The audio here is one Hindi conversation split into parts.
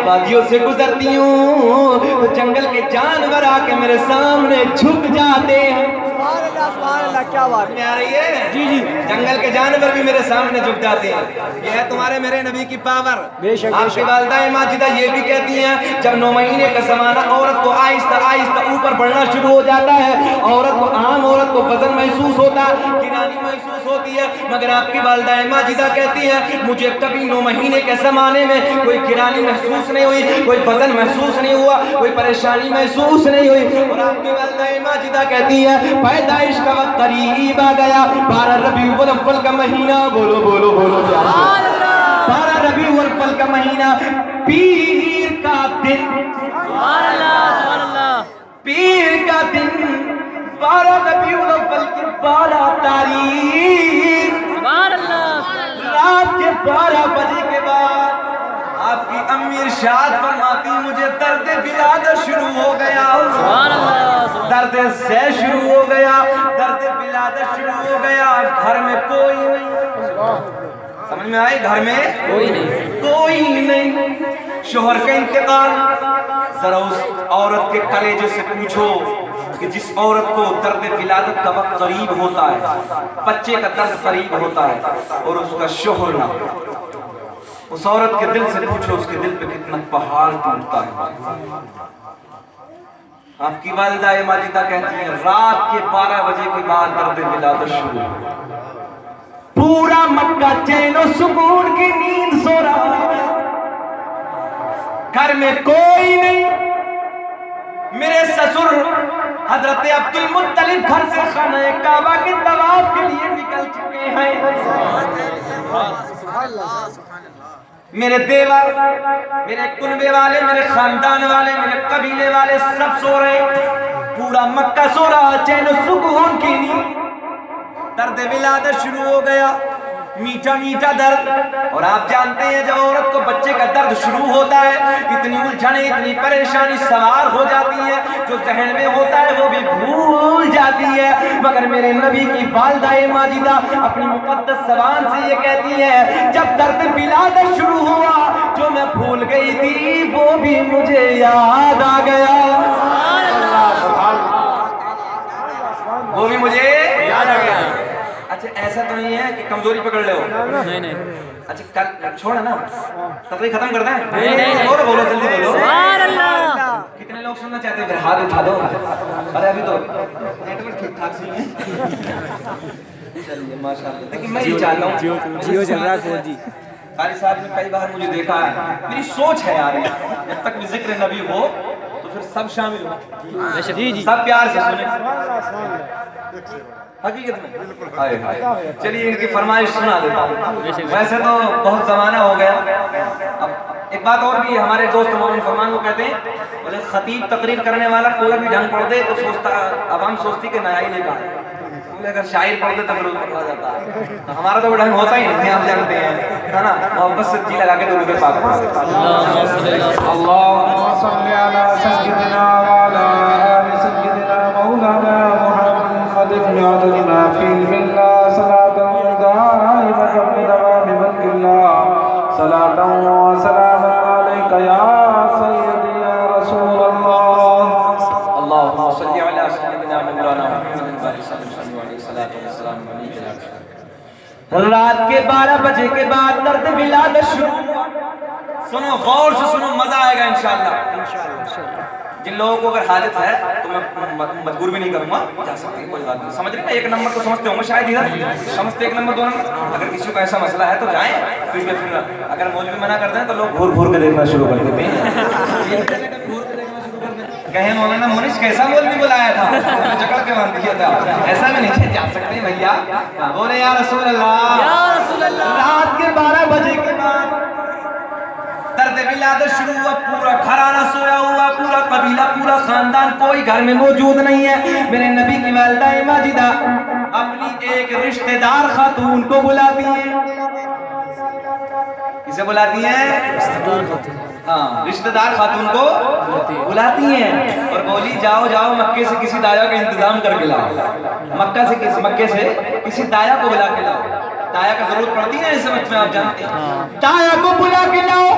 वादियों से गुजरती हूँ तो जंगल के जानवर आके मेरे सामने झुक जाते हैं। क्या बात में आ रही है? जी जी। जंगल के जानवर भी मेरे सामने झुक जाते हैं। ये है तुम्हारे मेरे नबी की पावर। आपकी वालिदा माजिदा ये भी कहती हैं जब 9 महीने का ज़माना औरत को आहिस्ता आहिस्ता ऊपर बढ़ना शुरू हो जाता है, औरत को आम औरत को वजन महसूस होता है, गिरानी महसूस होती है, मगर आपकी वालिदा माजिदा कहती है मुझे कभी 9 महीने के ज़माने में कोई गिरानी महसूस नहीं हुई, कोई वजन महसूस नहीं हुआ, कोई परेशानी महसूस नहीं हुई। और आपकी वालिदा माजिदा कहती है पैदाइश का वक्त करीब आ गया, 12 रबीउल अव्वल का महीना, बोलो बोलो बोलो 12 रबीउल अव्वल का महीना, पीर का दिन, पीर का दिन, 12 रबीउल अव्वल की 12 तारीख, रात के 12 बजे के बाद आपकी अम्मी इरशाद फरमाती मुझे दर्द विलादत शुरू हो गया, दर्द से शुरू हो गया, दर्द विलादत शुरू हो गया, घर में कोई नहीं। समझ में आई? घर में कोई नहीं, कोई नहीं। शोहर का इंतकाल, जरा उस औरत के कलेजे से पूछो कि जिस औरत को दर्द विलादत का वक्त करीब होता है, बच्चे का दर्द करीब होता है और उसका शोहर ना, उस औरत के दिल से पूछो उसके दिल पे कितना पहाड़ टूटता है। आपकी वालिदा माजिदा कहती है रात के 12 बजे के बाद दर्द विलादत शुरू, पूरा मक्का चैन और सुकून की नींद सो रहा है, घर में कोई नहीं। मेरे ससुर हजरत अब्दुल मुत्तलिब घर से खाने काबा के तवाफ के लिए निकल चुके हैं। मेरे देवर, मेरे कुनबे वाले, मेरे खानदान वाले, मेरे कबीले वाले सब सो रहे, पूरा मक्का सो रहा, चैन सुकून की नींद। दर्द विलादत शुरू हो गया, मीठा मीठा दर्द। और आप जानते हैं जब औरत को बच्चे का दर्द शुरू होता है इतनी उलझने, इतनी परेशानी सवार हो जाती है, जो जहन में होता है वो भी भूल जाती है। मगर मेरे नबी की वालिदा माजिदा अपनी मुक़द्दस ज़बान से ये कहती है जब दर्द विलादत शुरू हुआ जो मैं भूल गई थी वो भी मुझे याद आ गया, वो भी मुझे याद आ गया। अच्छा ऐसा तो नहीं है कि कमजोरी पकड़ ले हो? नहीं नहीं। अच्छा कल छोड़ा ना, तकरीर खत्म करते हैं। नहीं नहीं बोलो बोलो जल्दी बोलो। सुभान अल्लाह। कितने लोग सुनना चाहते हैं? हाथ उठा दो। अरे अभी तो नेटवर्क ठीक ठाक सी है। चलिए माशाल्लाह। लेकिन मैं ये चाहता हूँ जियो चल रहा है 4G। कारी साहब ने कई बार मुझे देखा है, मेरी सोच है यार जब तक भी जिक्र नबी हो तो फिर सब शामिल हो, सब प्यार से सुने हकीकत में। हाय हाय चलिए इनकी फरमाइश सुना देता हूँ। वैसे तो बहुत ज़माना हो गया। अब एक बात और भी, हमारे दोस्त मोहम्मद फरमान को कहते हैं बोले खतीब तकरीर करने वाला कोई भी ढंग पढ़ दे तो सोचता, आवाम सोचती कि नया ही नहीं कहा, अगर शायर पढ़ दे तो फिर पढ़ा जाता है। तो हमारा तो वो ढंग होता ही नहीं, आप जानते हैं, है ना? मोहब्बत से जी लगा के तो रुपये पाक अल्लाहुम्मा सल्ली अला सय्यिदिना व अला आलि सय्यिदिना मौलाना मुहम्मद इब्न फील बिल्लाह सलातन दाइमतन बिदवामि मल्किल्लाह सलातन व सलामन अलैका या सय्यदी या रसूल अल्लाह। अल्लाहुम्मा सल्ली अला सय्यिदिना मौलाना रात के 12 बजे के बाद दर्द विलादत शुरू। सुनो गौर से सुनो, मजा आएगा इंशाअल्लाह। जिन लोगों को अगर हाजत है तो मैं मजबूर भी नहीं करूंगा, जा सकते हैं, कोई बात नहीं। समझ रहे ना? 1 नंबर तो समझते होंगे शायद, इधर समझते 1 नंबर 2 नंबर। अगर किसी को ऐसा मसला है तो जाएं, फिर अगर मौलवी मना करते हैं तो लोग घूर घूर के देखना शुरू कर देते हैं। कहे मौलाना मोनिश कैसा मौलवी बुलाया था, जकड़ के बांध दिया था, ऐसा भी नहीं जा सकते हैं भैया। बोले या रसूल अल्लाह, या रसूल अल्लाह। रात के 12 बजे के बाद दर्द विलादत शुरू हुआ, पूरा घराना सोया हुआ, पूरा कबीला, पूरा खानदान, कोई घर में मौजूद नहीं है। मेरे नबी की वालिदा माजिदा अपनी एक रिश्तेदार खातून को बुलाती है। किसे बुलाती है? हाँ, रिश्तेदार खातून को बुलाती हैं और बोली जाओ जाओ मक्के से किसी दाया का इंतजाम करके लाओ, मक्के से किसी दाया को बुला के लाओ। दाया का जरूरत पड़ती है इस वक्त में, आप जानते हैं। दाया को बुला के लाओ,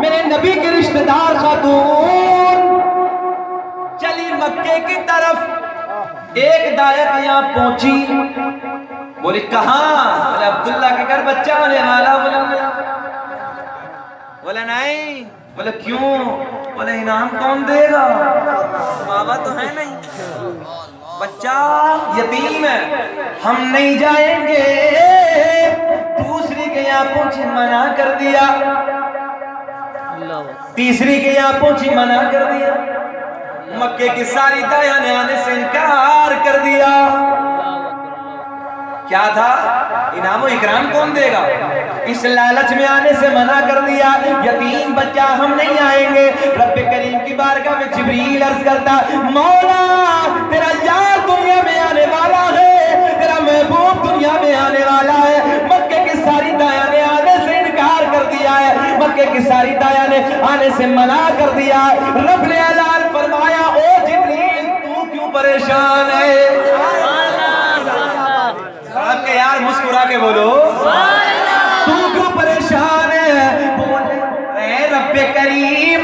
मेरे नबी के रिश्तेदार खातून चली मक्के की तरफ। एक दायत यहाँ पहुंची, बोले कहाँ? बोले अब्दुल्ला के घर बच्चा होने वाला। बोले नहीं। बोले क्यों? बोले इनाम कौन देगा? बाबा तो है नहीं, बच्चा यतीम है, हम नहीं जाएंगे। दूसरी के यहाँ पहुंची, मना कर दिया। तीसरी के यहाँ पहुंची, मना कर दिया। मक्के की सारी दाया ने आने से इनकार कर दिया। क्या था? इनाम इकराम कौन देगा? इस लालच में आने से मना कर दिया। यतीम बच्चा, हम नहीं आएंगे। रब करीम की बारगाह में जिब्रील अर्ज करता, मौला तेरा यार दुनिया में आने वाला है, तेरा महबूब दुनिया में आने वाला है। मक्के की सारी दाया ने आने से इनकार कर दिया है, मक्के की सारी दाया ने आने से मना कर दिया। रब ने ऐलान फरमाया, ओ जिब्रील तू क्यों परेशान है? आपके यार मुस्कुरा के बोलो, तू क्यों परेशान है? बोले रब्बे करीम,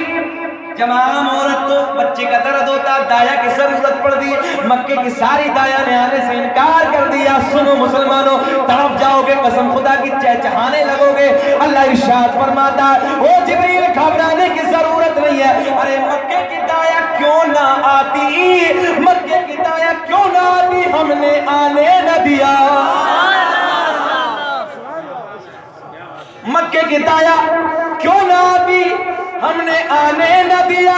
जमाम औरत को बच्चे का दर्द होता, दाया की जरूरत पड़ दी। मक्के की सारी दाया ने आने से इनकार कर दिया। सुनो मुसलमानों, तड़प जाओगे, कसम खुदा की चहचहाने लगोगे। अल्लाह इरशाद फरमाता, ओ जिब्रील घबराने की जरूरत नहीं है। अरे मक्के की दाया क्यों ना आती? मक्के की दाया क्यों ना आती? हमने आने न दिया। मक्के की दाया क्यों ना आती? हमने आने न दिया।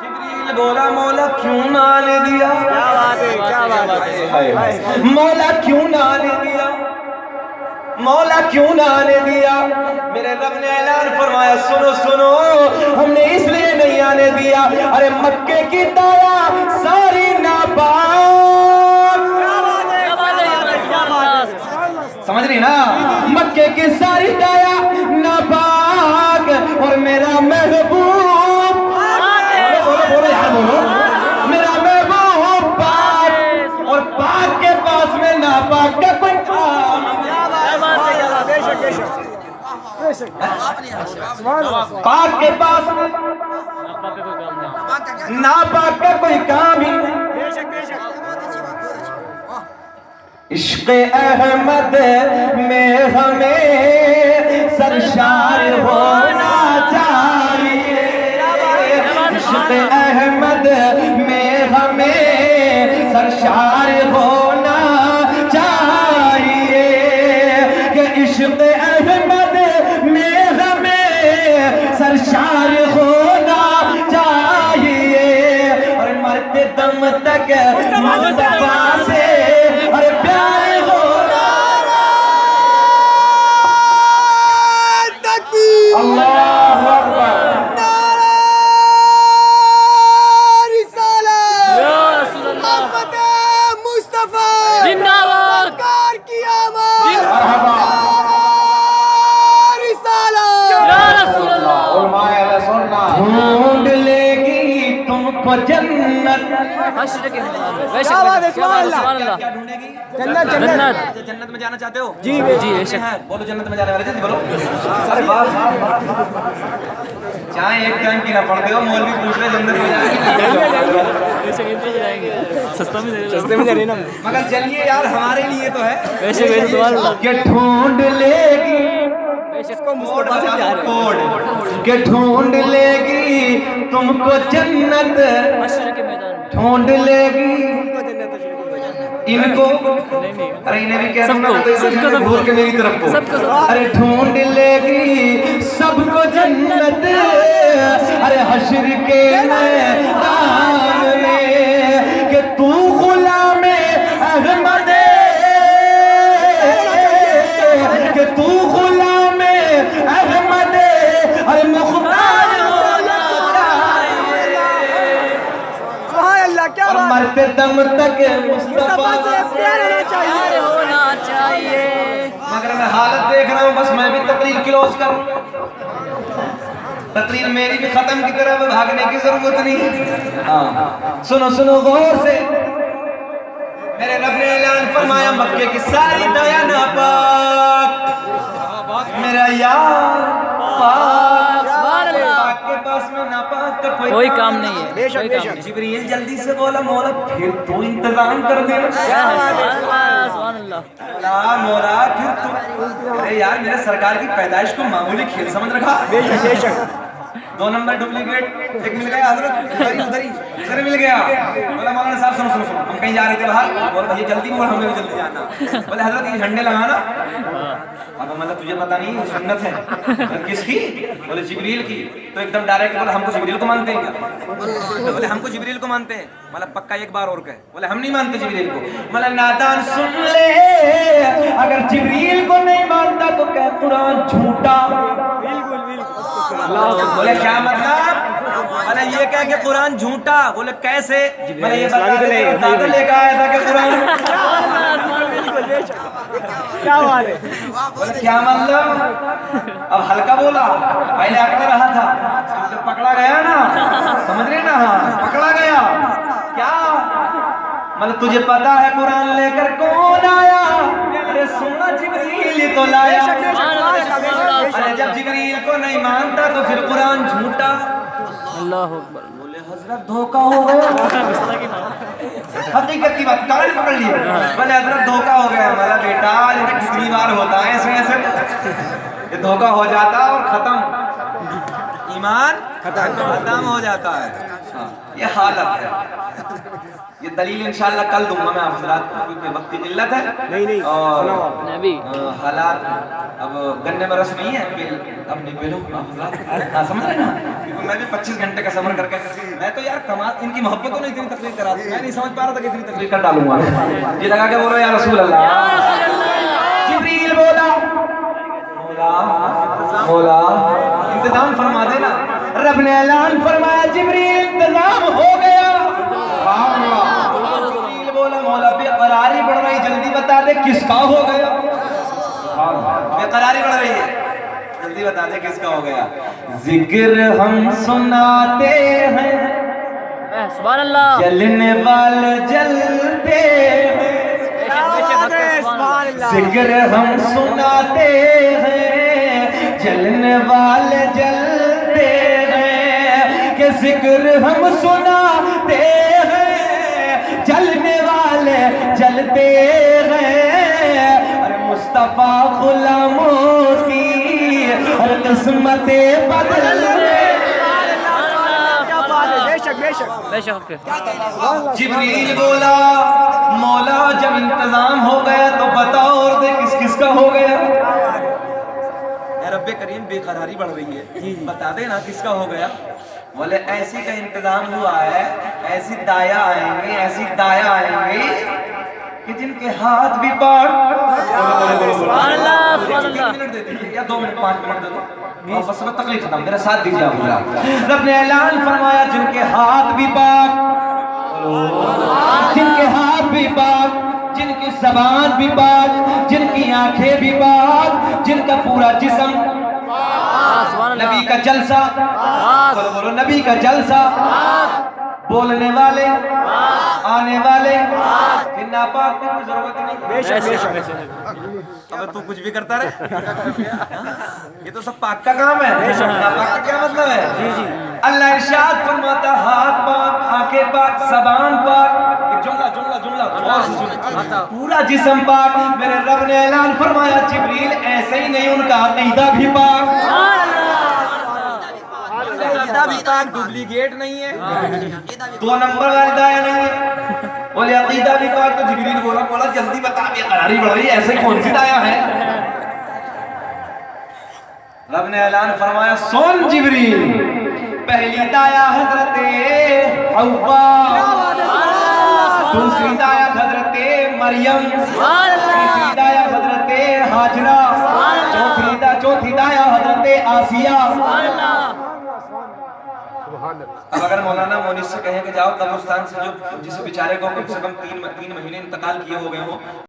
जिब्रील बोला, मौला क्यों ना आने दिया? क्या बात है, क्या बात है। मौला क्यों ना आने दिया? मौला क्यों ना आने दिया? मेरे रब ने ऐलान फरमाया, सुनो सुनो, हमने इसलिए नहीं आने दिया। अरे मक्के की दाया सारी नापाक, समझ रही ना? मक्के की सारी दाया नापाक, और मेरा महबूब, बोलो बोलो यार बोलो, मेरा महबूब पाक, और पाक के पास में नापाक का कोई काम। पाक के पास में नापाक का कोई काम ही नहीं। इश्क़ अहमद में हमें सरशार होना चाहिए। इश्क़ अहमद में हमें सरशार होना चाहिए। कि इश्क़ अहमद में हमें सरशार होना चाहिए। और मरते दम तक मुस्तफा से अरे प्यार हो। अल्लाहु अकबर। मुस्तफा जिंदाबाद। सरकार की आवाज़। ढूंढ लेगी तुमको जन्नत। क्या बात है, सुभान अल्लाह। क्या ढूंढेगी? जन्नत, जन्नत। जन्नत में जाना चाहते हो? जी जी हैं, बोलो जन्नत में जाने वाले जल्दी बोलो। अरे चाहे एक टाइम की ना पढ़ते हो, मौलवी पूछ रहे जन्नत में जाएंगे। सस्ते में जा रही ना। मगर चलिए यार, हमारे लिए तो है। वैसे कि ढूंढ लेगी इसको मुस्तफा से प्यार है। कोड के ढूंढ लेगी तुमको जन्नत, ढूंढ लेगी इनको। अरे इन्हें भी कह रहा हूँ के मेरी तरफ को। अरे ढूंढ लेगी सबको जन्नत, अरे हश्र के मैदान में। कि तू गुलाम अहमद, कि तू गुलाम अहमद, अरे मुख्तार होना चाहिए। सुभान अल्लाह, क्या और बात है। मरते दम तक मुस्तफा से प्यार होना चाहिए। मगर मैं हालत देख रहा हूँ, बस मैं भी तकरीर क्लोज करूँ। तकरीर मेरी भी खत्म की तरह भागने की जरूरत नहीं। हाँ सुनो सुनो गौर से, मेरे रब ने ऐलान फरमाया, मक्के की सारी दया नापाक, मेरा यार पाक कोई काम नहीं है, बेशक, कोई काम बेशक। नहीं। जिब्रील जल्दी से बोला मौला फिर तू इंतजाम कर दे। सुभान अल्लाह। मौला फिर तू, अरे यार मेरे सरकार की पैदाइश को मामूली खेल समझ रखा। बेशक बेशक 2 नंबर डुप्लीकेट एक मिल गया हजरत, उधर मिल गया। बोला मौलाना साहब सुनो सुनो सुनो, हम कहीं जा रहे थे बाहर। बोला भैया जल्दी बोल, हमें भी जल्दी जाना। बोले हजरत ये झंडे लगाना। अब मतलब तुझे पता नहीं सुन्नत है। किसकी? बोले जिब्रील की। तो एकदम डायरेक्ट बोले हमको जिब्रील को मानते हैं क्या? बोले हमको जिब्रील को मानते हैं। मतलब पक्का एक बार और कहे। बोले हम नहीं मानते जिब्रील को। मतलब नादान सुन ले, अगर जिब्रील को नहीं मानता तो क्या कुरान झूठा? बिल्कुल बिल्कुल। बोले क्या मतलब? बोले ये क्या कि कुरान झूठा? बोले कैसे? बोले ये बता दे दादा लेकर आया था कि कुरान। बिल्कुल बेशक। क्या बात है? बोले क्या मतलब? अब हल्का बोला, पहले अकड़ रहा था, जब पकड़ा गया ना, समझ रहे ना? हाँ पकड़ा गया। क्या मतलब तुझे पता है कुरान लेकर कौन आया? अरे सुना जिब्रील तो लाया। अरे जब जिब्रील को नहीं मानता तो फिर कुरान झूठा। अल्लाह अकबर। बोले हजरत धोखा हो गया। हकीकत की बात कान पकड़ लिए। बोले हजरत धोखा हो गया हमारा बेटा, ये कितनी बार होता है ऐसे ऐसे, ये धोखा हो जाता और खत्म, ईमान खत्म हो जाता है। हाँ, ये हालत है। ये दलील इंशाल्लाह कल दूंगा मैं हजरात को, क्योंकि वक्त की किल्लत है। नहीं और नबी हालात अब गन्ने में रस नहीं है, अब नहीं पहलो हाँ समझ रहे ना? क्योंकि मैं भी 25 घंटे का सफर करके, मैं तो यार कमाल, इनकी मोहब्बत को नहीं इतनी तकलीफ करा दी, मैं नहीं समझ पा रहा था कि इतनी तकलीफ कर डालूंगा। ये लगा के बोलो या रसूल अल्लाह। जिब्रील बोला मौला मौला इंतजाम फरमा देना। रब ने ऐलान फरमाया जिब्रील इंतजाम हो गया। जिब्रील बोला मौला बेकरारी बढ़ रही, जल्दी बता दे किसका हो गया? बेकरारी बढ़ रही है, जल्दी बता दे किसका हो गया? जिक्र हम सुनाते हैं, सुभान अल्लाह। जलने वाले जलते हैं। जिक्र हम सुनाते हैं, जलने वाले जलते हैं। कि जिक्र हम सुनाते हैं, जलने वाले जलते हैं। अरे मुस्तफा गुलामों की हर किस्मतें बदल। बेशक बेशक बेशक। जिब्रील बोला मौला जब इंतजाम हो गया तो बताओ और दे किस किस का हो गया? रब्बे करीम बेकरारी बढ़ रही है, बता दे ना किसका हो गया? बोले ऐसी का इंतजाम हुआ है, ऐसी दाया आएंगे, ऐसी दाया आएंगे कि जिनके हाथ भी पार। सुभान अल्लाह, सुभान अल्लाह। 3 मिनट दे दीजिए या 2 मिनट 5 मिनट दे दो, बस में तकलीफ खत्म, मेरा साथ दीजिए आप। रब ने ऐलान फरमाया जिनके हाथ भी पाक, जिनके हाथ भी पाक, जिनकी ज़बान भी पाक, जिनकी आंखें भी पाक, जिनका पूरा जिस्म नबी का जलसा, बोलो बोलो नबी का जलसा, बोलने वाले आने वाले नापाक की कोई जरूरत नहीं। बेशक बेशक। अब तू कुछ भी करता रहे, ये तो सब पाक का काम है। नापाक का क्या मतलब है? अल्लाह इरशाद फरमाता हाथ पाक, आंखें पाक, ज़बान पाक। एक जुमला जुमला जुमला गौर से सुनो, पूरा जिस्म पाक। मेरे रब ने ऐलान फरमाया जिब्रील ऐसे ही नहीं, उनका अकीदा भी पाक, अकीदा भी पाक, डुप्लीकेट नहीं है, 2 नंबर वाली दाया नहीं है। बोले अकीदा भी पाक। तो जिब्रील बोला बोला जल्दी बता, बेकरारी बढ़ रही है, ऐसे कौन सी दाया है? रब ने ऐलान फरमाया सुन जिब्रील, पहली दाया हजरते हव्वा, दूसरी दाया हजरते मरियम, तीसरी दाया हजरते हाजरा, चौथी दाया हजरते आसिया। अब अगर मौलाना मोनिस से कहें कि जाओ कब्रिस्तान से जो जिस बेचारे को कम से कम 3 महीने इंतकाल किए हो गए हो,